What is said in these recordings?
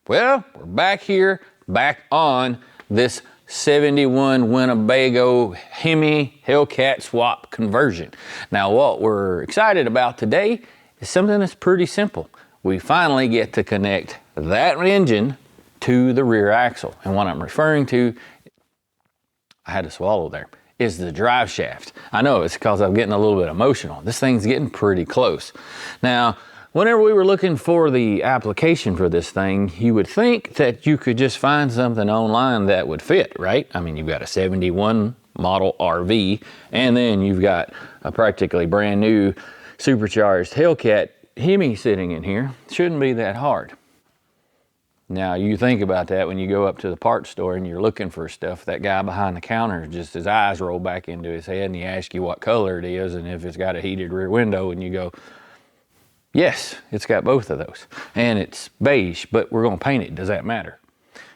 Well, we're back here, back on this 71 Winnebago Hemi Hellcat swap conversion. Now, what we're excited about today is something that's pretty simple. We finally get to connect that engine to the rear axle. And what I'm referring to, I had to swallow there, is the drive shaft. I know it's because I'm getting a little bit emotional. This thing's getting pretty close. Now, whenever we were looking for the application for this thing, you would think that you could just find something online that would fit, right? I mean, you've got a 71 model RV, and then you've got a practically brand new supercharged Hellcat Hemi sitting in here. Shouldn't be that hard. Now, you think about that when you go up to the parts store and you're looking for stuff, that guy behind the counter, just his eyes roll back into his head and he asks you what color it is and if it's got a heated rear window, and you go, yes, it's got both of those. And it's beige, but we're gonna paint it. Does that matter?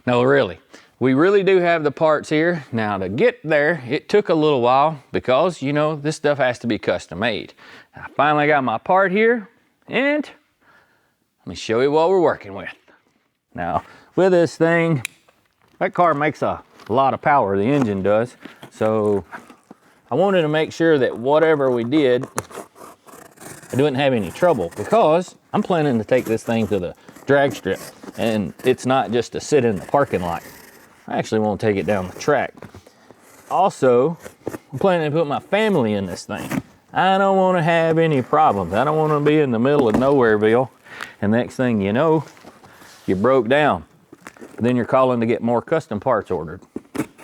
No, really. We really do have the parts here. Now, to get there, it took a little while because, you know, this stuff has to be custom made. I finally got my part here, and let me show you what we're working with. Now, with this thing, that car makes a lot of power, the engine does. So I wanted to make sure that whatever we did, I didn't have any trouble, because I'm planning to take this thing to the drag strip, and it's not just to sit in the parking lot. I actually want to take it down the track. Also, I'm planning to put my family in this thing. I don't want to have any problems. I don't want to be in the middle of Nowhereville, and next thing you know, you broke down. Then you're calling to get more custom parts ordered.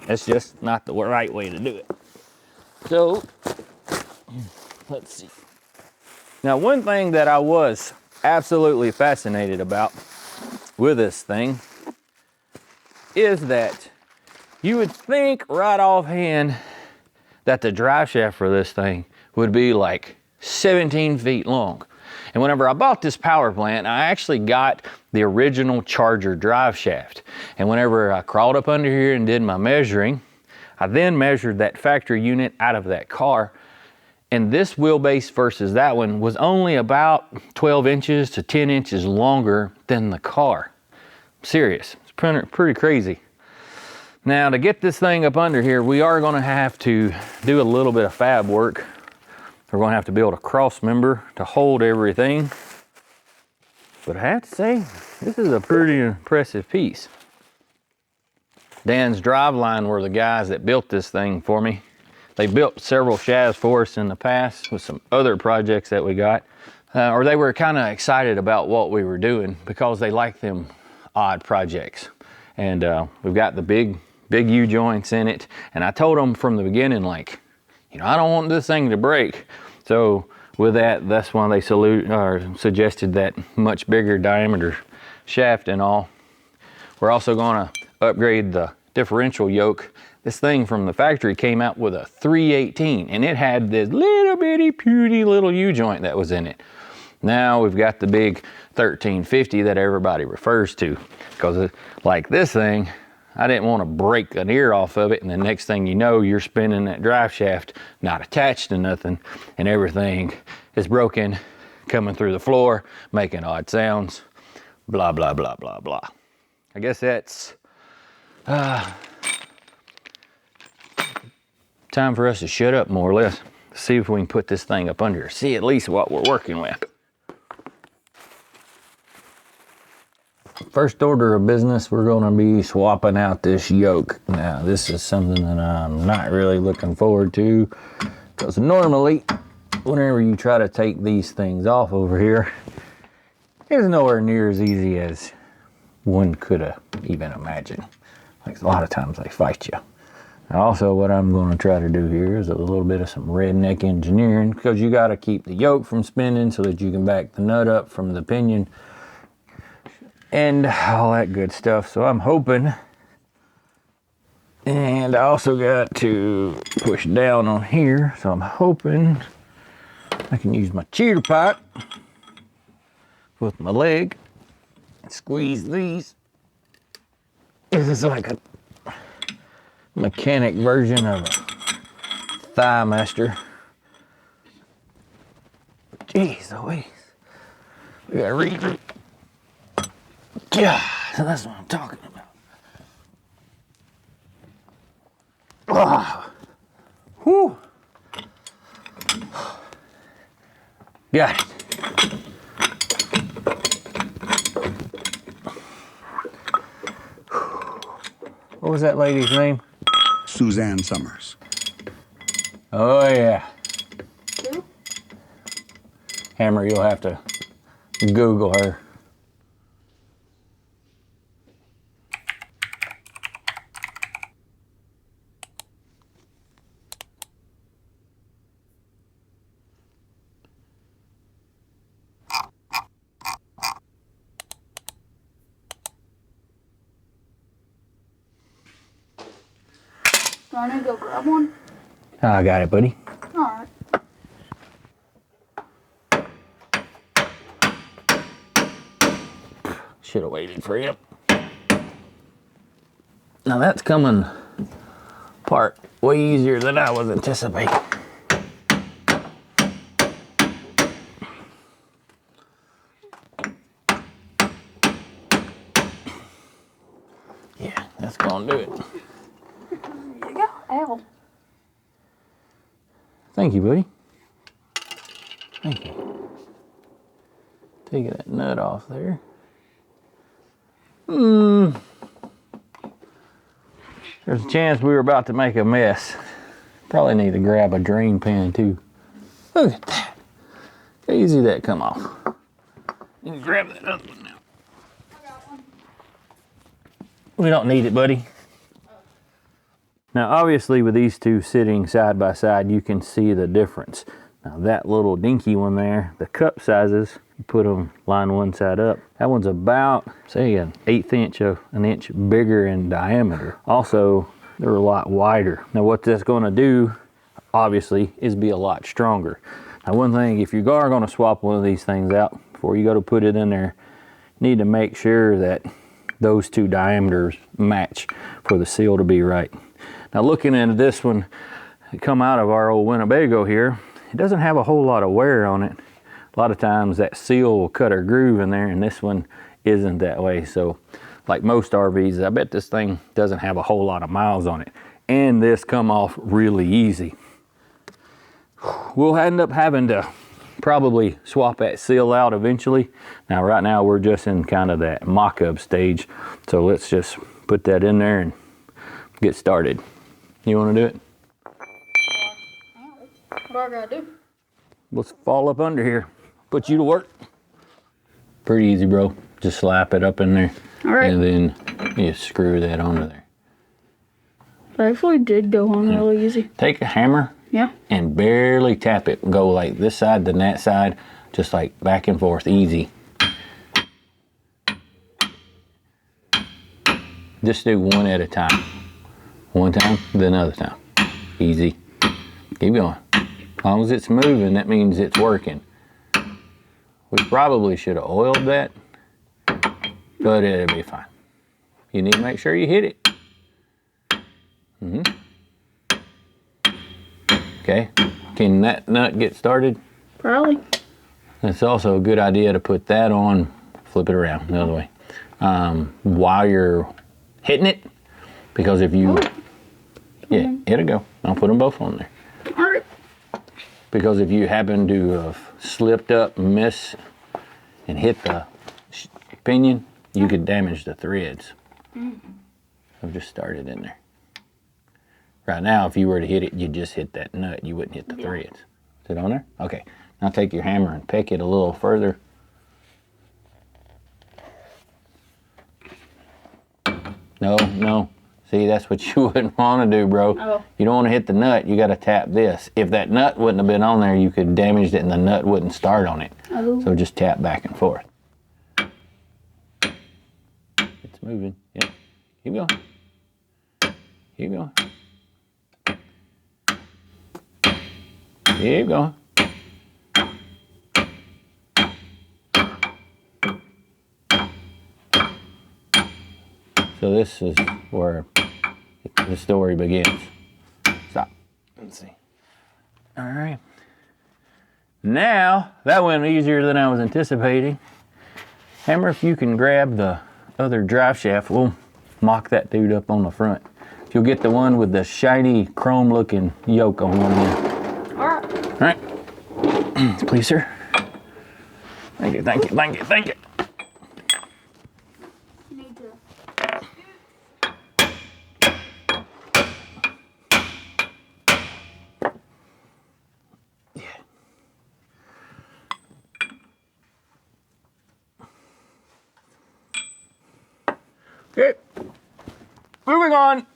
That's just not the right way to do it. So, let's see. Now, one thing that I was absolutely fascinated about with this thing is that you would think right offhand that the drive shaft for this thing would be like 17 feet long. And whenever I bought this power plant, I actually got the original Charger drive shaft. And whenever I crawled up under here and did my measuring, I then measured that factory unit out of that car. And this wheelbase versus that one was only about 12 inches to 10 inches longer than the car. I'm serious, it's pretty crazy. Now, to get this thing up under here, we are gonna have to do a little bit of fab work. We're gonna have to build a cross member to hold everything. But I have to say, this is a pretty impressive piece. Dan's Driveline were the guys that built this thing for me. They built several shafts for us in the past with some other projects that we got. Or they were kind of excited about what we were doing because they like them odd projects. And we've got the big U-joints in it. And I told them from the beginning, like, you know, I don't want this thing to break. So with that, that's why they suggested that much bigger diameter shaft and all. We're also gonna upgrade the differential yoke. This thing from the factory came out with a 318, and it had this little bitty puny little U-joint that was in it. Now we've got the big 1350 that everybody refers to, because like this thing, I didn't want to break an ear off of it, and the next thing you know, you're spinning that drive shaft, not attached to nothing, and everything is broken, coming through the floor, making odd sounds, blah, blah, blah, blah, blah. I guess that's time for us to shut up, more or less. See if we can put this thing up under, see at least what we're working with. First order of business, we're gonna be swapping out this yoke. Now, this is something that I'm not really looking forward to, because normally, whenever you try to take these things off over here, it's nowhere near as easy as one could have even imagined. Like, a lot of times they fight you. Also, what I'm going to try to do here is a little bit of some redneck engineering, because you got to keep the yoke from spinning so that you can back the nut up from the pinion and all that good stuff. So I'm hoping, and I also got to push down on here, so I'm hoping I can use my cheater pipe with my leg and squeeze these. This is like a mechanic version of a thigh master. Jeez Louise. We gotta read. God So that's what I'm talking about. Oh. Whew. Got it. What was that lady's name? Suzanne Summers. Oh yeah. Hammer, you'll have to Google her. Do I need to go grab one? I got it, buddy. Alright. Should have waited for you. Now that's coming apart way easier than I was anticipating. Yeah, that's gonna do it. There you go. Ow. Thank you, buddy. Thank you. Take that nut off there. There's a chance we were about to make a mess. Probably need to grab a drain pan too. Look at that. How easy that come off. You can grab that other one now. I got one. We don't need it, buddy. Now obviously with these two sitting side by side, you can see the difference. Now that little dinky one there, the cup sizes, you put them line one side up. That one's about, say, an 1/8 inch of an inch bigger in diameter. Also, they're a lot wider. Now what that's gonna do, obviously, is be a lot stronger. Now one thing, if you are gonna swap one of these things out, before you go to put it in there, you need to make sure that those two diameters match for the seal to be right. Now looking at this one, come out of our old Winnebago here, it doesn't have a whole lot of wear on it. A lot of times that seal will cut a groove in there, and this one isn't that way. So like most RVs, I bet this thing doesn't have a whole lot of miles on it. And this come off really easy. We'll end up having to probably swap that seal out eventually. Now right now we're just in kind of that mock-up stage. So let's just put that in there and get started. You want to do it? What do I gotta do? Let's fall up under here. Put you to work. Pretty easy, bro. Just slap it up in there. All right. And then you screw that onto there. That actually did go on really easy. Take a hammer. Yeah. And barely tap it. Go like this side, then that side. Just like back and forth, easy. Just do one at a time. One time, then another time. Easy. Keep going. As long as it's moving, that means it's working. We probably should have oiled that, but it'll be fine. You need to make sure you hit it. Okay, can that nut get started? Probably. It's also a good idea to put that on, flip it around the other way, while you're hitting it, because if you, yeah, it'll go. I'll put them both on there. All right. Because if you happen to have slipped up, miss, and hit the pinion, you could damage the threads. So just start it in there. Right now, if you were to hit it, you'd just hit that nut. You wouldn't hit the threads. Is it on there? Okay. Now take your hammer and peck it a little further. No, no. See, that's what you wouldn't want to do, bro. Oh. You don't want to hit the nut. You got to tap this. If that nut wouldn't have been on there, you could damage it and the nut wouldn't start on it. Oh. So just tap back and forth. It's moving. Yep. Keep going. Keep going. Keep going. So this is where the story begins. Stop. Let's see. All right. Now, that went easier than I was anticipating. Hammer, if you can grab the other drive shaft, we'll mock that dude up on the front. You'll get the one with the shiny chrome looking yoke on one end. Alright. Alright. Please, sir. Thank you, thank you, thank you, thank you. Need to. Okay, moving on.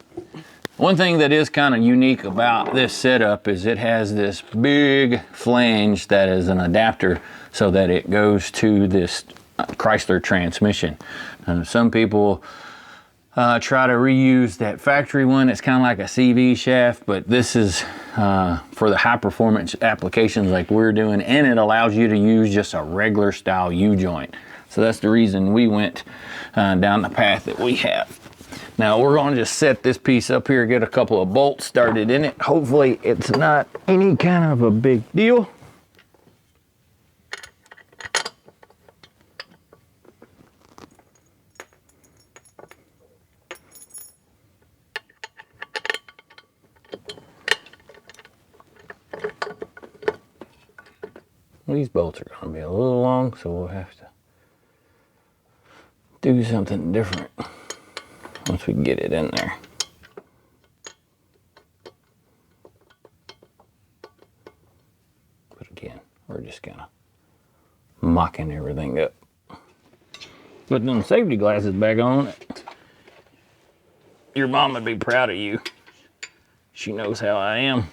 One thing that is kind of unique about this setup is it has this big flange that is an adapter so that it goes to this Chrysler transmission. Some people try to reuse that factory one. It's kind of like a CV shaft, but this is for the high performance applications like we're doing, and it allows you to use just a regular style U-joint. So that's the reason we went down the path that we have. Now we're going to just set this piece up here, get a couple of bolts started in it. Hopefully it's not any kind of a big deal. These bolts are going to be a little long, so we'll have to do something different once we get it in there. But again, we're just kind of mocking everything up. Put them safety glasses back on. Your mom would be proud of you. She knows how I am.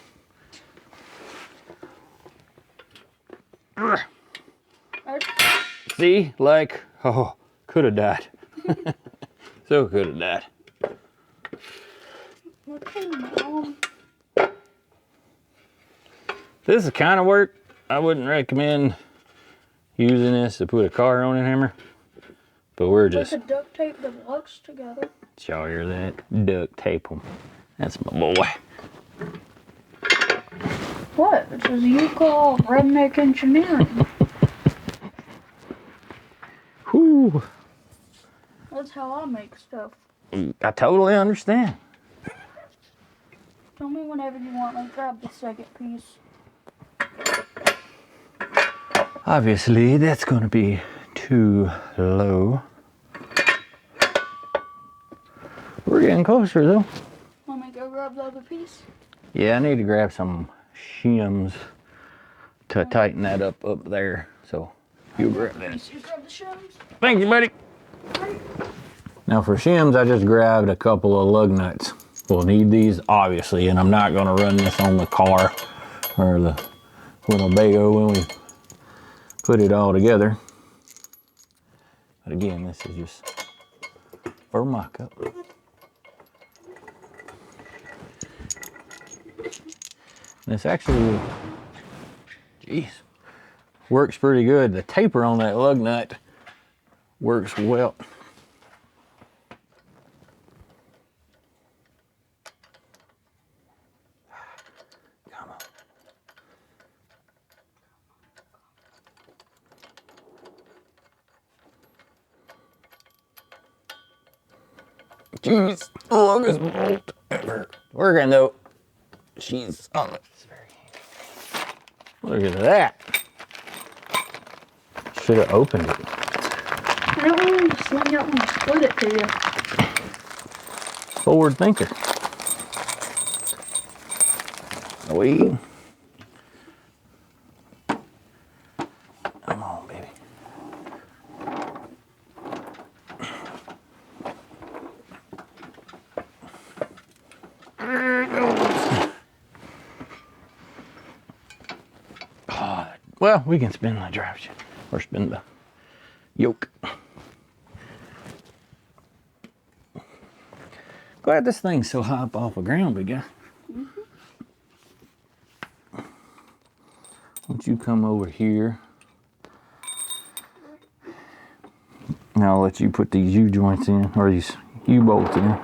See, like, oh, could have died. So could have died. Okay, Mom. This is the kind of work I wouldn't recommend using this to put a car on and hammer. But we're just. We could duct tape the blocks together. Did y'all hear that? Duct tape them. That's my boy. What? This is you call redneck engineering. Whew. That's how I make stuff. I totally understand. Tell me whenever you want me to grab the second piece. Obviously, that's going to be too low. We're getting closer, though. Want me to go grab the other piece? Yeah, I need to grab some shims to tighten that up there. So, you grab that. You grab the shims? Thank you, buddy. Now for shims, I just grabbed a couple of lug nuts. We'll need these, obviously, and I'm not going to run this on the car or the Winnebago when we put it all together. But again, this is just for mock-up. This actually, geez, works pretty good. The taper on that lug nut works well. Come on. Jeez, the longest bolt ever. Working though. She's on it. Look at that. Should have opened it. I don't want to sling out and split it to you. Forward thinker. We. Come on, baby. Well, we can spin the drive shaft or spin the yoke. Glad this thing's so high up off the ground, big guy. Once you come over here, now I'll let you put these U-joints in, or these U-bolts in.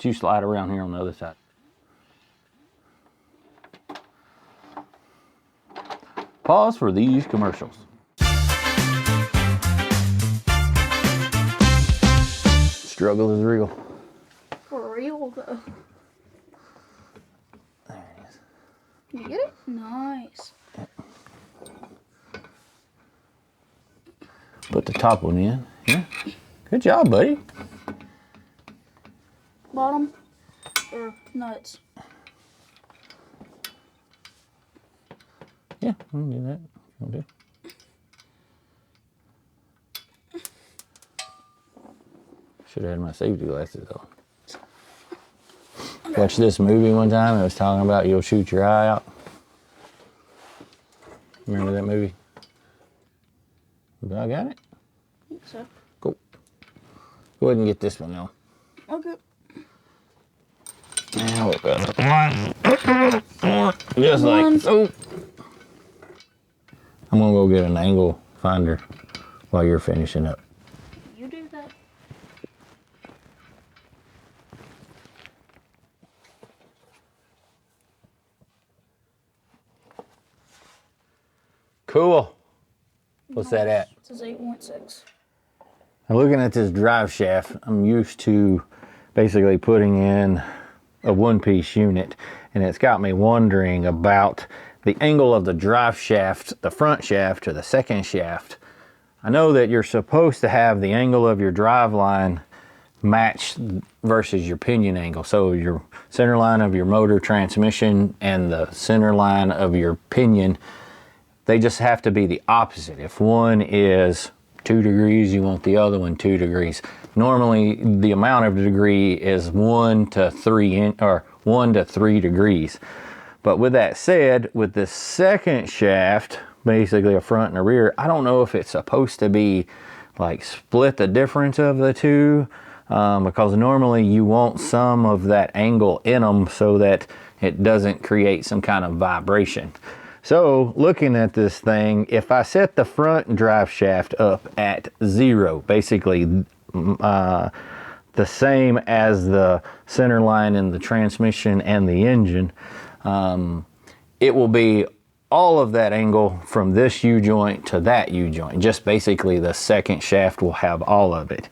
You slide around here on the other side. Pause for these commercials. Struggle is real. For real though. There it is. You get it? Nice. Put the top one in. Yeah. Good job, buddy. Bottom or nuts? Yeah, we can do that. Okay. Should have had my safety glasses on. Watched this movie one time. It was talking about you'll shoot your eye out. Remember that movie? I got it. I think so. Cool. Go ahead and get this one now. Okay. Now we've got one. Just like so. I'm gonna go get an angle finder while you're finishing up. You do that. Cool. What's that at? It says 8.6. Now looking at this drive shaft, I'm used to basically putting in a one-piece unit, and it's got me wondering about the angle of the drive shaft, the front shaft to the second shaft. I know that you're supposed to have the angle of your drive line matched versus your pinion angle. So your center line of your motor transmission and the center line of your pinion, they just have to be the opposite. If one is 2 degrees, you want the other one 2 degrees. Normally, the amount of degree is 1 to 3 degrees. But with that said, with the second shaft, basically a front and a rear, I don't know if it's supposed to be like split the difference of the two, because normally you want some of that angle in them so that it doesn't create some kind of vibration. So looking at this thing, if I set the front drive shaft up at 0, basically the same as the center line in the transmission and the engine, it will be all of that angle from this U-joint to that U-joint. Just basically the second shaft will have all of it.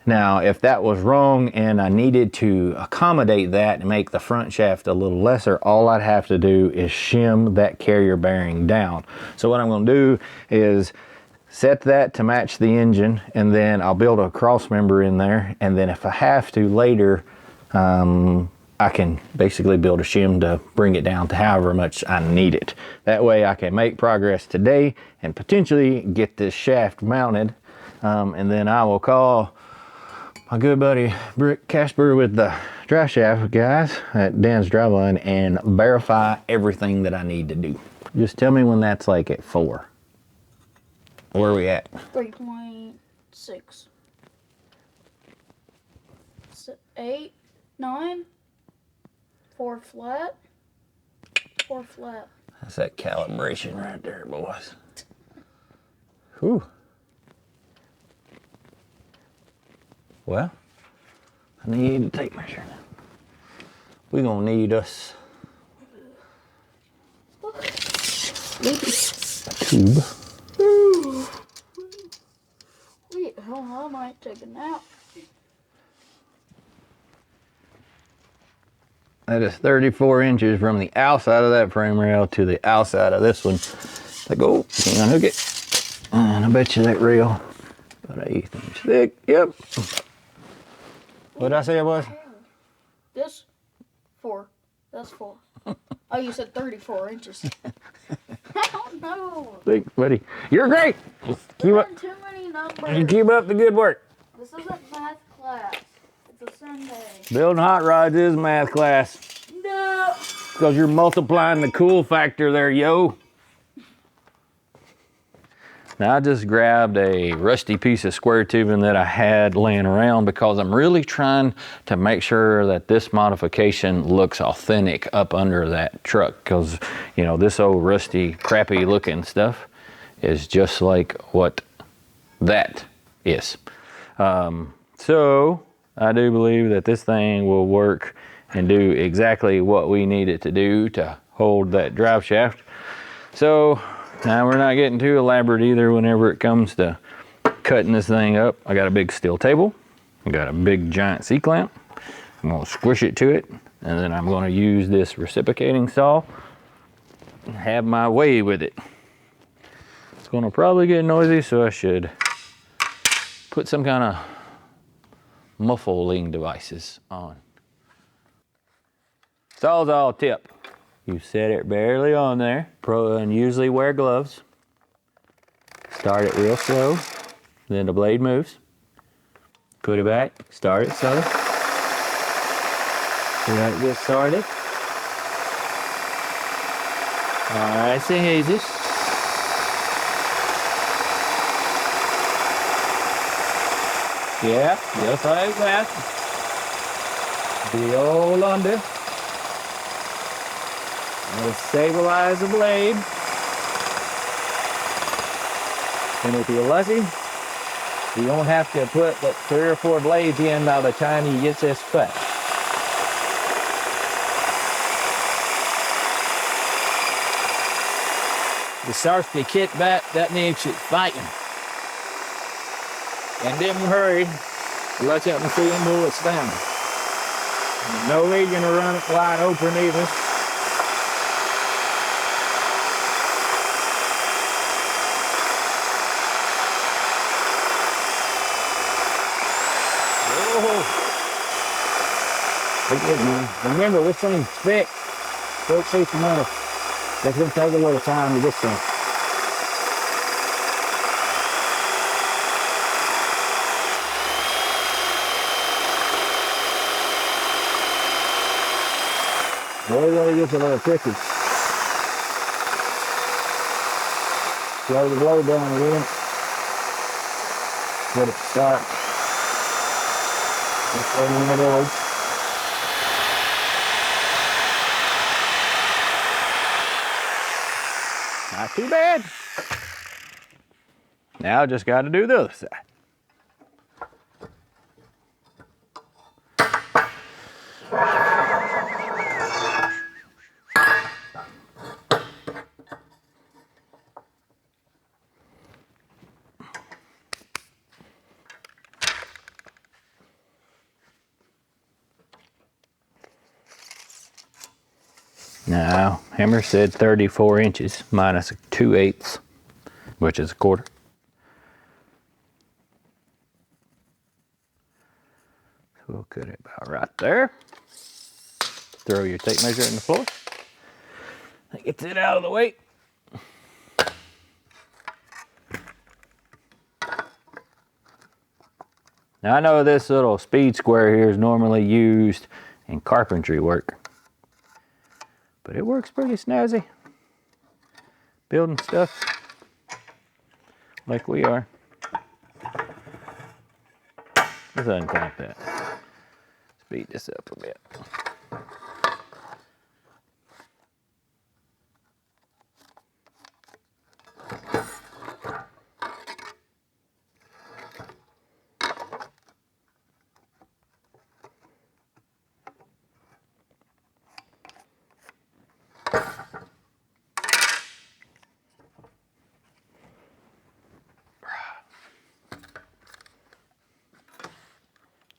Now, if that was wrong and I needed to accommodate that and make the front shaft a little lesser, all I'd have to do is shim that carrier bearing down. So what I'm going to do is set that to match the engine, and then I'll build a cross member in there, and then if I have to later, I can basically build a shim to bring it down to however much I need it. That way I can make progress today and potentially get this shaft mounted, and then I will call my good buddy Brick Casper with the drive shaft guys at Dan's Driveline and verify everything that I need to do. Just tell me when that's like at 4. Where are we at? 3.6. 8, 9, 4 flat, 4 flat. That's that calibration right there, boys. Whew. Well, I need to take measure now. We're gonna need us a tube. Wait, hell, I might take a nap. That is 34 inches from the outside of that frame rail to the outside of this one. Like, oh, can you unhook it? And I bet you that rail about 1/8 inch thick. Yep. What did I say it was? This 4. That's 4. Oh, you said 34 inches. I don't know. Thanks, buddy. You're great. Keep up. Too many numbers. Keep up the good work. This isn't math class. It's a Sunday. Building hot rods is math class. No. Because you're multiplying the cool factor there, yo. Now I just grabbed a rusty piece of square tubing that I had laying around because I'm really trying to make sure that this modification looks authentic up under that truck, because you know this old rusty crappy looking stuff is just like what that is. So I do believe that this thing will work and do exactly what we need it to do to hold that drive shaft. So Now we're not getting too elaborate either whenever it comes to cutting this thing up. I got a big steel table. I got a big giant C-clamp. I'm gonna squish it to it, and then I'm gonna use this reciprocating saw and have my way with it. It's gonna probably get noisy, so I should put some kind of muffling devices on. Sawzall tip. You set it barely on there. And usually wear gloves. Start it real slow, then the blade moves. Put it back, start it slow. Let it get started. Nice and easy. Yeah, just like that. The old under. We'll stabilize the blade. And if you're lucky, you don't have to put but 3 or 4 blades in by the time you get this cut. The Sarsky kickback, that means it's fighting. And don't hurry. Watch out and see him move it's down. No reason to run it wide open either. Remember, this thing's thick. Don't see some more. That's gonna take a little time to get some. We're gonna get a little tricky. Slow the blade down again. Let it start. Just go in the middle. Not too bad. Now just got to do the other side. Now, Hammer said 34 inches minus 2/8, which is a quarter. So we'll cut it about right there. Throw your tape measure in the floor. That gets it out of the way. Now I know this little speed square here is normally used in carpentry work, but it works pretty snazzy. Building stuff like we are. Let's unclamp that. Speed this up a bit.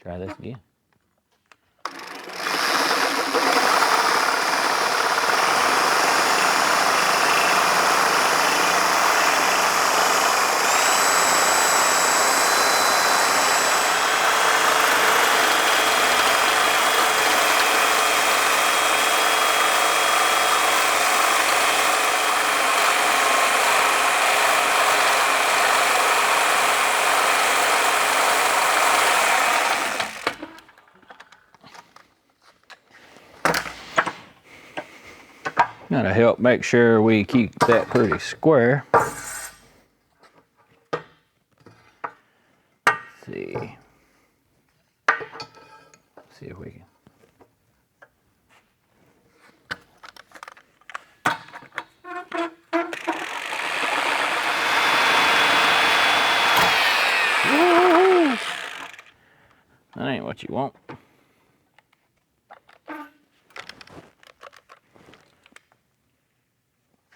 Try this again. Gotta help make sure we keep that pretty square. Let's see. Let's see if we can. Woo-hoo! That ain't what you want.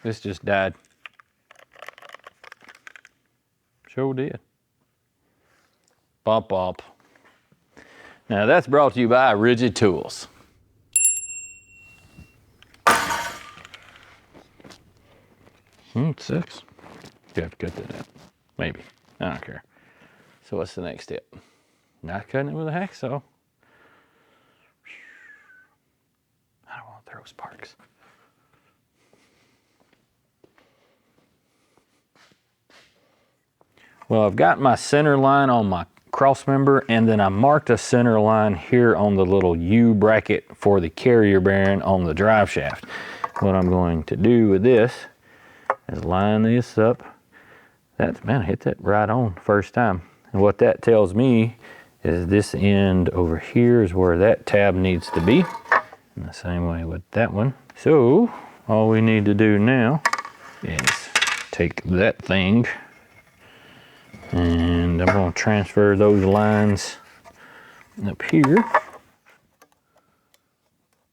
This just died. Sure did. Bump up. Now that's brought to you by Rigid Tools. It sucks. You have to cut that out. Maybe. I don't care. So what's the next step? Not cutting it with a hacksaw. I don't want to throw sparks. Well, I've got my center line on my cross member, and then I marked a center line here on the little U bracket for the carrier bearing on the drive shaft. What I'm going to do with this is line this up. That's, man, I hit that right on first time. And what that tells me is this end over here is where that tab needs to be. And the same way with that one. So all we need to do now is take that thing, and I'm going to transfer those lines up here.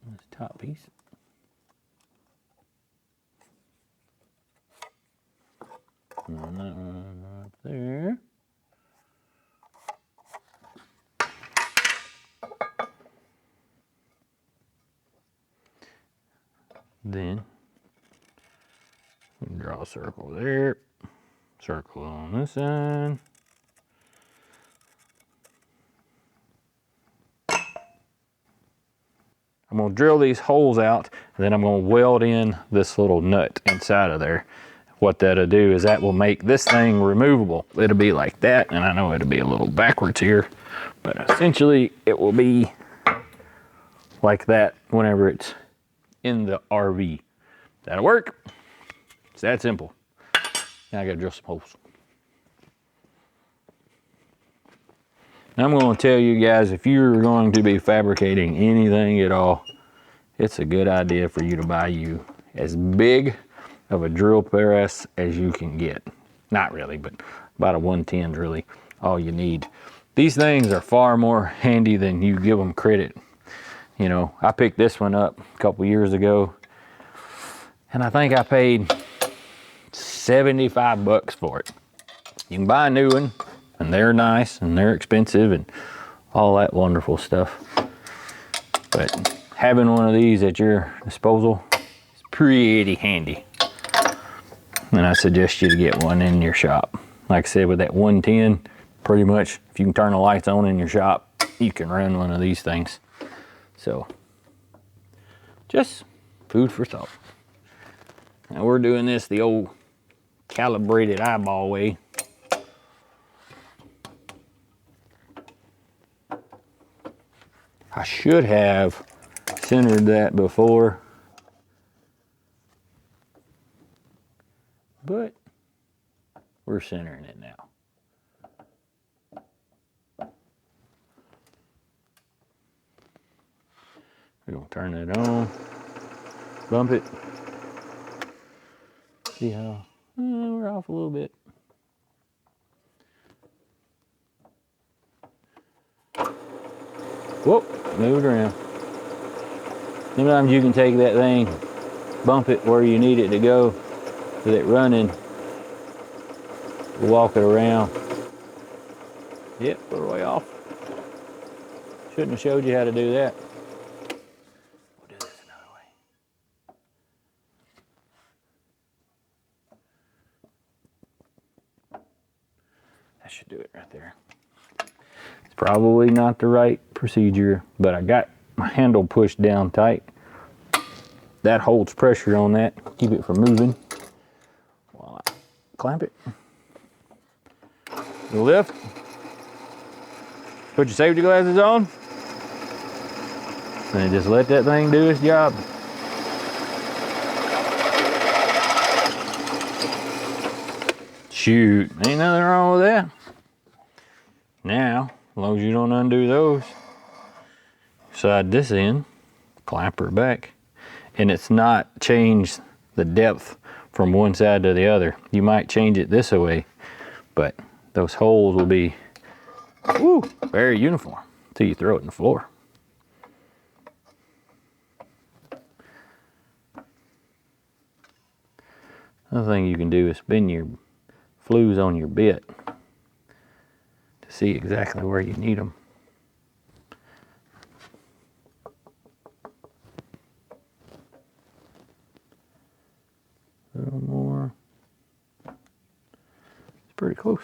This top piece. And that one up there. Then draw a circle there, circle on this side. I'm going to drill these holes out, and then I'm going to weld in this little nut inside of there. What that'll do is that will make this thing removable. It'll be like that, and I know it'll be a little backwards here, but essentially it will be like that whenever it's in the RV. That'll work. It's that simple. Now I gotta drill some holes. Now I'm going to tell you guys, if you're going to be fabricating anything at all, it's a good idea for you to buy you as big of a drill press as you can get. Not really, but about a 110 is really all you need. These things are far more handy than you give them credit. You know, I picked this one up a couple years ago, and I think I paid 75 bucks for it. You can buy a new one, and they're nice, and they're expensive, and all that wonderful stuff. But having one of these at your disposal is pretty handy. And I suggest you to get one in your shop. Like I said, with that 110, pretty much, if you can turn the lights on in your shop, you can run one of these things. So, just food for thought. Now we're doing this the old calibrated eyeball way. I should have centered that before, but we're centering it now. We're gonna turn it on, bump it, see how, we're off a little bit. Whoop, move it around. Sometimes you can take that thing, bump it where you need it to go, with it running, walk it around. Yep, we're way off. Shouldn't have showed you how to do that. We'll do this another way. That should do it right there. It's probably not the right procedure, but I got my handle pushed down tight. That holds pressure on that, keep it from moving while I clamp it. You lift, put your safety glasses on, and just let that thing do its job. Shoot, ain't nothing wrong with that. Now, as long as you don't undo those, slide this in, clamp her back, and it's not changed the depth from one side to the other. You might change it this way, but those holes will be very uniform until you throw it in the floor. Another thing you can do is spin your flues on your bit. see exactly where you need them. A little more. It's pretty close.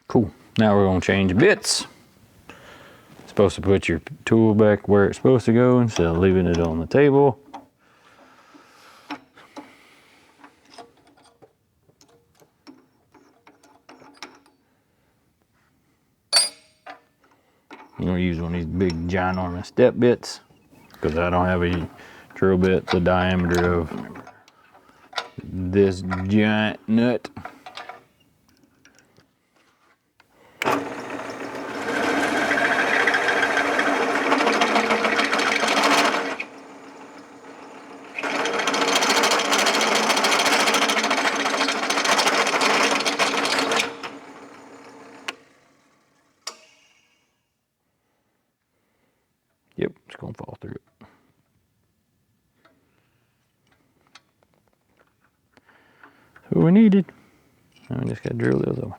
Cool. Now we're going to change bits. Supposed to put your tool back where it's supposed to go instead of leaving it on the table. I'm going to use one of these big ginormous step bits because I don't have a drill bit the diameter of this giant nut. Yep, it's gonna fall through it. That's what we needed. Now we just gotta drill the other one.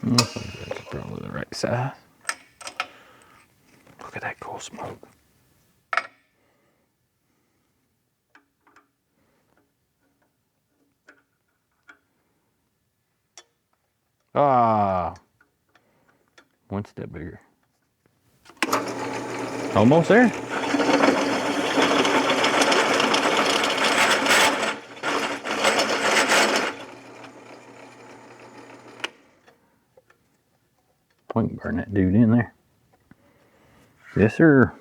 That's probably the right size. Look at that cool smoke. Ah, one step bigger. Almost there. We can burn that dude in there. Yes, sir.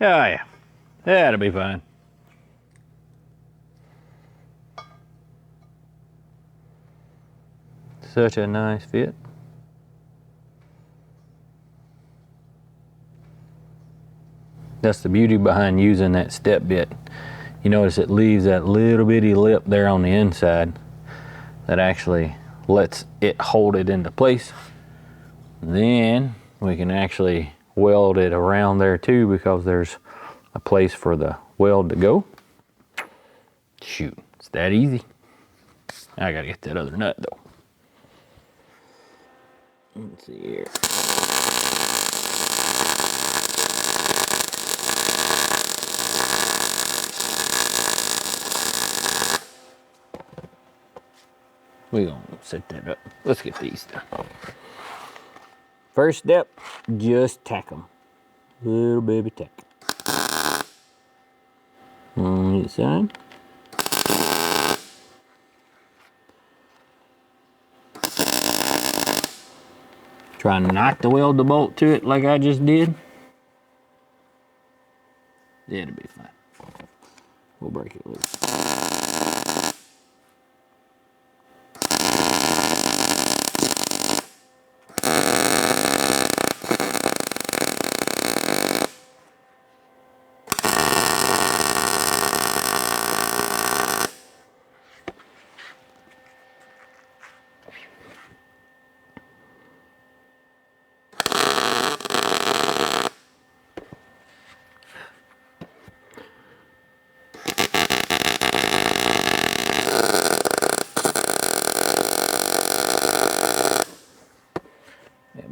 Oh yeah, that'll be fine. Such a nice fit. That's the beauty behind using that step bit. You notice it leaves that little bitty lip there on the inside that actually lets it hold it into place. Then we can actually weld it around there too because there's a place for the weld to go. Shoot, it's that easy. I gotta get that other nut though. Let's see here. We're gonna set that up. Let's get these done. First step, just tack them. Little baby tack. On each side. Try not to weld the bolt to it like I just did. It'll be fine. We'll break it loose.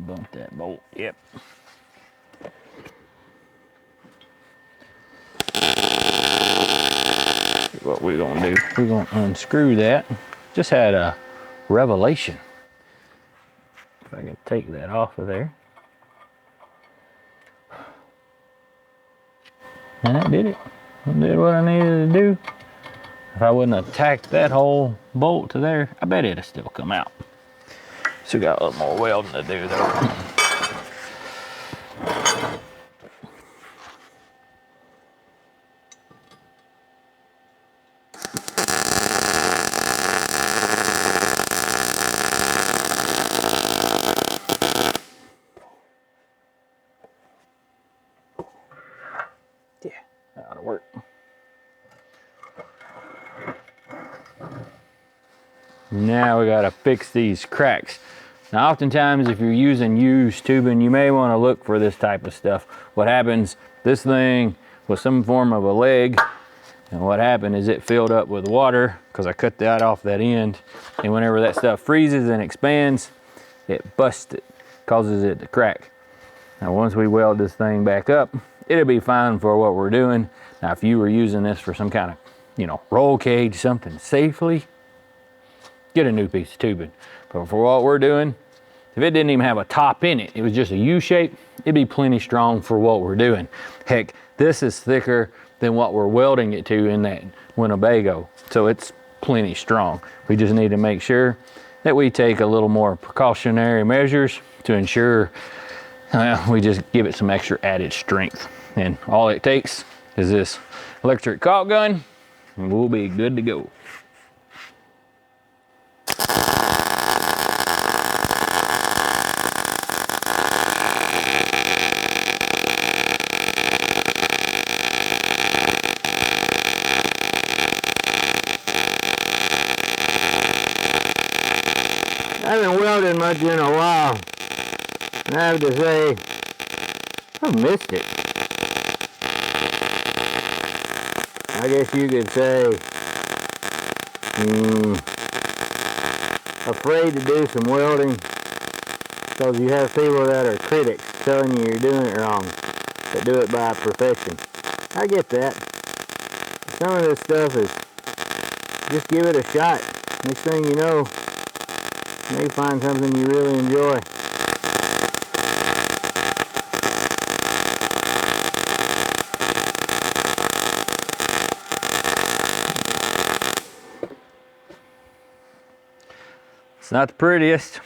Bump that bolt, yep. What we're gonna do, we're gonna unscrew that. Just had a revelation. If I can take that off of there. And that did it. It did what I needed to do. If I wouldn't have tacked that whole bolt to there, I bet it'd still come out. Still got a little more welding to do though. Yeah, that ought to work. Now we gotta fix these cracks. Now oftentimes if you're using used tubing, you may wanna look for this type of stuff. What happens, this thing was some form of a leg, and what happened is it filled up with water because I cut that off that end, and whenever that stuff freezes and expands, it busts it, causes it to crack. Now once we weld this thing back up, it'll be fine for what we're doing. Now if you were using this for some kind of, roll cage, something safely, get a new piece of tubing. But for what we're doing, if it didn't even have a top in it, it was just a U shape, it'd be plenty strong for what we're doing. Heck, this is thicker than what we're welding it to in that Winnebago. So it's plenty strong. We just need to make sure that we take a little more precautionary measures to ensure we just give it some extra added strength. And all it takes is this electric caulk gun, and we'll be good to go. I haven't welded much in a while, and I have to say, I've missed it. I guess you could say, afraid to do some welding because you have people that are critics telling you you're doing it wrong, that do it by profession. I get that. Some of this stuff is, just give it a shot. Next thing you know, you may find something you really enjoy. It's not the prettiest,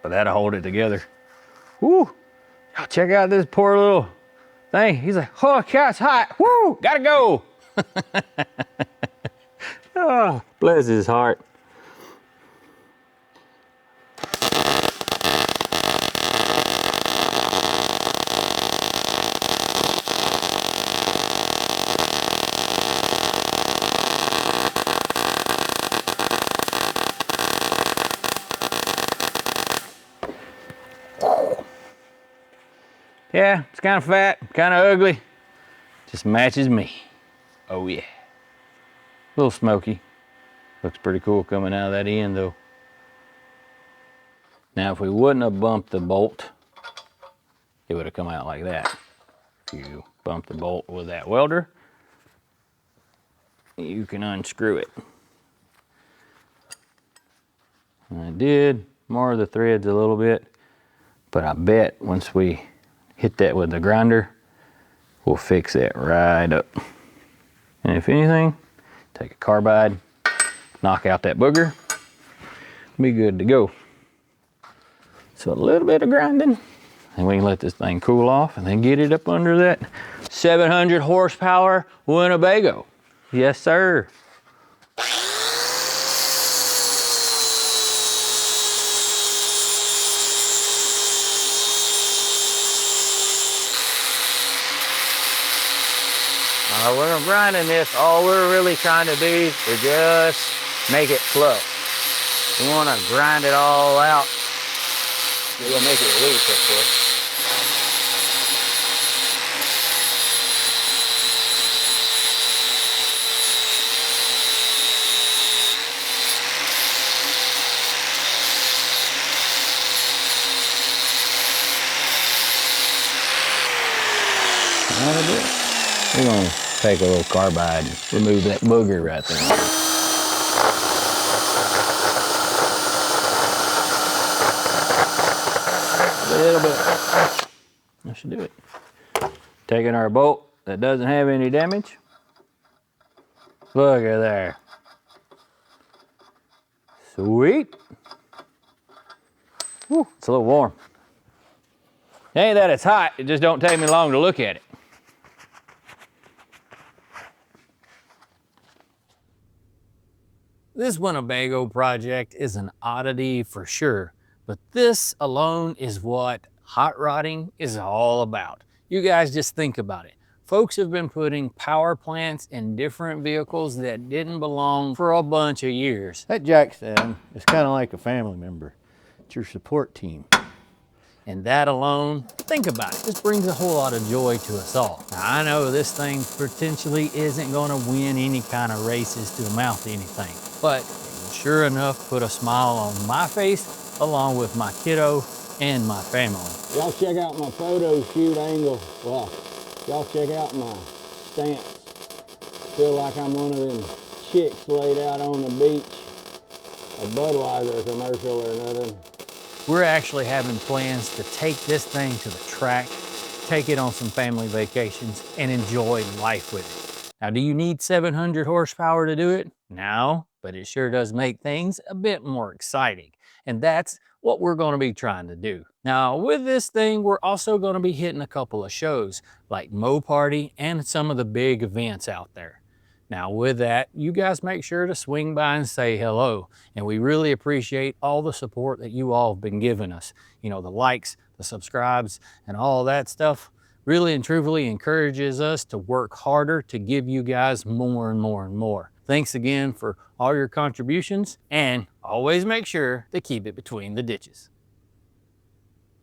but that'll hold it together. Woo! Y'all check out this poor little thing. He's like, oh, cat's hot. Woo! Gotta go. Oh, bless his heart. Yeah, it's kind of fat, kind of ugly. Just matches me. Oh yeah. A little smoky. Looks pretty cool coming out of that end though. Now if we wouldn't have bumped the bolt, it would have come out like that. If you bump the bolt with that welder, you can unscrew it. And I did mar the threads a little bit, but I bet once we hit that with the grinder, we'll fix that right up. And if anything, take a carbide, knock out that booger, be good to go. So a little bit of grinding, and we can let this thing cool off and then get it up under that 700 horsepower Winnebago. Yes, sir. When we're grinding this, all we're really trying to do is just make it fluff. We want to grind it all out. We'll make it loose, of course. We're gonna take a little carbide and remove that booger right there. A little bit. That should do it. Taking our bolt that doesn't have any damage. Look at there. Sweet. Whew, it's a little warm. It ain't that it's hot, it just don't take me long to look at it. This Winnebago project is an oddity for sure, but this alone is what hot rodding is all about. You guys just think about it. Folks have been putting power plants in different vehicles that didn't belong for a bunch of years. That jack stand is kind of like a family member. It's your support team. And that alone, think about it, just brings a whole lot of joy to us all. Now, I know this thing potentially isn't gonna win any kind of races to amount to anything, but it will sure enough put a smile on my face along with my kiddo and my family. Y'all check out my photo shoot angle. Well, y'all check out my stance. Feel like I'm one of them chicks laid out on the beach. A Budweiser commercial or nothing. We're actually having plans to take this thing to the track, take it on some family vacations, and enjoy life with it. Now, do you need 700 horsepower to do it? No, but it sure does make things a bit more exciting. And that's what we're gonna be trying to do. Now, with this thing, we're also gonna be hitting a couple of shows, like Mo Party and some of the big events out there. Now with that, you guys make sure to swing by and say hello. And we really appreciate all the support that you all have been giving us. You know, the likes, the subscribes, and all that stuff really and truly encourages us to work harder to give you guys more and more and more. Thanks again for all your contributions, and always make sure to keep it between the ditches.